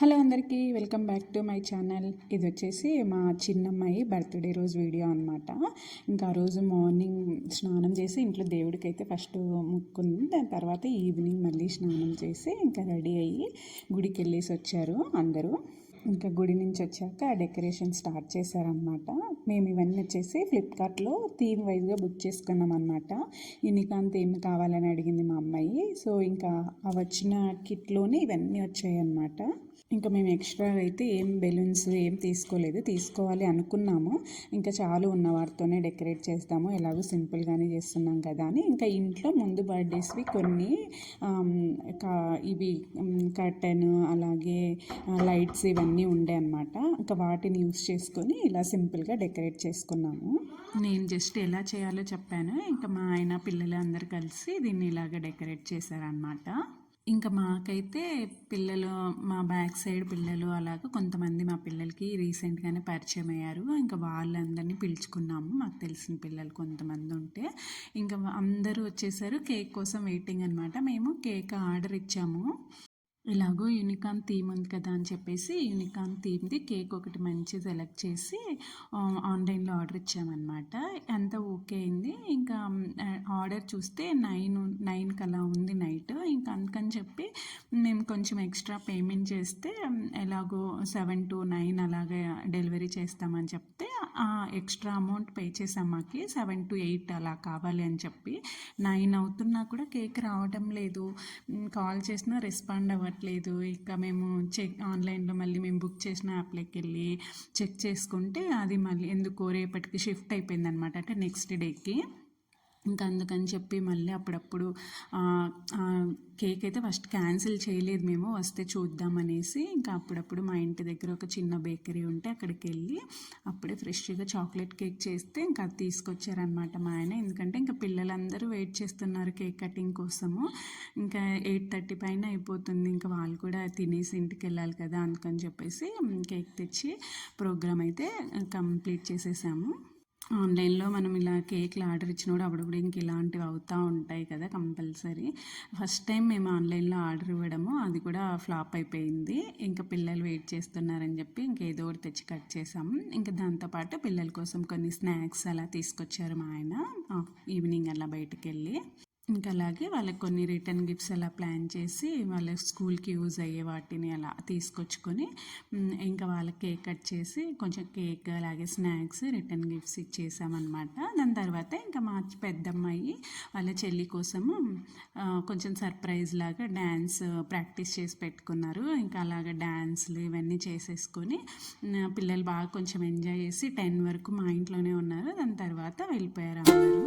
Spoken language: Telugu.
హలో అందరికీ welcome back to my channel. ఇది వచ్చేసి మా చిన్నమ్మాయి బర్త్డే రోజు వీడియో అనమాట. ఇంకా ఆ రోజు మార్నింగ్ స్నానం చేసి ఇంట్లో దేవుడికి అయితే ఫస్ట్ ముక్కుంది. దాని తర్వాత ఈవినింగ్ మళ్ళీ స్నానం చేసి ఇంకా రెడీ అయ్యి గుడికి వెళ్ళేసి వచ్చారు అందరూ. ఇంకా గుడి నుంచి వచ్చాక డెకరేషన్ స్టార్ట్ చేశారనమాట. మేము ఇవన్నీ వచ్చేసి ఫ్లిప్కార్ట్లో థీమ్ వైజ్గా బుక్ చేసుకున్నాం అనమాట. యూనికాన్ థీమ్ కావాలని అడిగింది మా అమ్మాయి. సో ఇంకా ఆ వచ్చిన కిట్లోనే ఇవన్నీ వచ్చాయి అన్నమాట. ఇంకా మేము ఎక్స్ట్రా అయితే ఏం బెలూన్స్ ఏం తీసుకోవాలి అనుకున్నాము. ఇంకా చాలు ఉన్న వాటితోనే డెకరేట్ చేస్తాము, ఎలాగో సింపుల్గానే చేస్తున్నాం కదా అని. ఇంకా ఇంట్లో ముందు బర్త్డేస్వి కొన్ని ఇవి కర్టెన్ అలాగే లైట్స్ ఇవన్నీ ఉండే అనమాట. ఇంకా వాటిని యూస్ చేసుకొని ఇలా సింపుల్గా డెకరేట్ చేసుకున్నాము. నేను జస్ట్ ఎలా చేయాలో చెప్పాను. ఇంకా మా ఆయన పిల్లలు అందరు కలిసి దీన్ని ఇలాగ డెకరేట్ చేశారనమాట. ఇంకా మాకైతే పిల్లలు మా బ్యాక్ సైడ్ పిల్లలు అలాగా కొంతమంది మా పిల్లలకి రీసెంట్గానే పరిచయం అయ్యారు. ఇంకా వాళ్ళందరినీ పిలుచుకున్నాము. మాకు తెలిసిన పిల్లలు కొంతమంది ఉంటే ఇంకా అందరూ వచ్చేసారు. కేక్ కోసం వెయిటింగ్ అనమాట. మేము కేక్ ఆర్డర్ ఇచ్చాము. ఇలాగో యూనికాన్ థీమ్ ఉంది కదా అని చెప్పేసి యూనికాన్ థీమ్ది కేక్ ఒకటి మంచి సెలెక్ట్ చేసి ఆన్లైన్లో ఆర్డర్ ఇచ్చామన్నమాట. అంతా ఓకే అయింది. ఇంకా ఆర్డర్ చూస్తే 9 అలా ఉంది నైట్. ఇంకా అందుకని చెప్పి మేము కొంచెం ఎక్స్ట్రా పేమెంట్ చేస్తే ఎలాగో 7 to 9 అలాగే డెలివరీ చేస్తామని చెప్తే ఎక్స్ట్రా అమౌంట్ పే చేసాం. మాకు 7 to 8 అలా కావాలి అని చెప్పి 9 అవుతున్నా కూడా కేక్ రావడం లేదు. కాల్ చేసినా రెస్పాండ్ అవ్వట్లేదు. ఇక మేము ఆన్లైన్లో మళ్ళీ మేము బుక్ చేసిన యాప్లోకి వెళ్ళి చెక్ చేసుకుంటే అది మళ్ళీ ఎందుకో రేపటికి షిఫ్ట్ అయిపోయింది అనమాట, అంటే నెక్స్ట్ డేకి. ఇంకా అందుకని చెప్పి మళ్ళీ అప్పుడప్పుడు కేక్ అయితే ఫస్ట్ క్యాన్సిల్ చేయలేదు మేము, వస్తే చూద్దామనేసి. ఇంకా అప్పుడప్పుడు మా ఇంటి దగ్గర ఒక చిన్న బేకరీ ఉంటే అక్కడికి వెళ్ళి అప్పుడే ఫ్రెష్గా చాక్లెట్ కేక్ చేస్తే ఇంకా అది తీసుకొచ్చారనమాట మా ఆయన. ఎందుకంటే ఇంకా పిల్లలందరూ వెయిట్ చేస్తున్నారు కేక్ కటింగ్ కోసము. ఇంకా 8:30 పైన అయిపోతుంది. ఇంకా వాళ్ళు కూడా తినేసి ఇంటికి వెళ్ళాలి కదా, అందుకని చెప్పేసి కేక్ తెచ్చి ప్రోగ్రామ్ అయితే కంప్లీట్ చేసేసాము. ఆన్లైన్లో మనం ఇలా కేక్లు ఆర్డర్ ఇచ్చినప్పుడు అప్పుడప్పుడు ఇంక ఇలాంటివి అవుతూ ఉంటాయి కదా కంపల్సరీ. ఫస్ట్ టైం మేము ఆన్లైన్లో ఆర్డర్ ఇవ్వడము అది కూడా ఫ్లాప్ అయిపోయింది. ఇంకా పిల్లలు వెయిట్ చేస్తున్నారని చెప్పి ఇంకేదో ఒకటి తెచ్చి కట్ చేసాము. ఇంకా దాంతోపాటు పిల్లల కోసం కొన్ని స్నాక్స్ అలా తీసుకొచ్చారు మా ఆయన ఈవినింగ్ అలా బయటికి వెళ్ళి. ఇంకా అలాగే వాళ్ళకి కొన్ని రిటర్న్ గిఫ్ట్స్ అలా ప్లాన్ చేసి వాళ్ళ స్కూల్కి యూజ్ అయ్యే వాటిని అలా తీసుకొచ్చుకొని ఇంకా వాళ్ళకి కేక్ కట్ చేసి కొంచెం కేక్ అలాగే స్నాక్స్ రిటర్న్ గిఫ్ట్స్ ఇచ్చేసామన్నమాట. దాని తర్వాత ఇంకా మా పెద్దమ్మాయి వాళ్ళ చెల్లి కోసము కొంచెం సర్ప్రైజ్ లాగా డ్యాన్స్ ప్రాక్టీస్ చేసి పెట్టుకున్నారు. ఇంకా అలాగే డ్యాన్స్లు ఇవన్నీ చేసేసుకొని పిల్లలు బాగా కొంచెం ఎంజాయ్ చేసి 10 వరకు మా ఇంట్లోనే ఉన్నారు. దాని తర్వాత వెళ్ళిపోయారు అందరూ.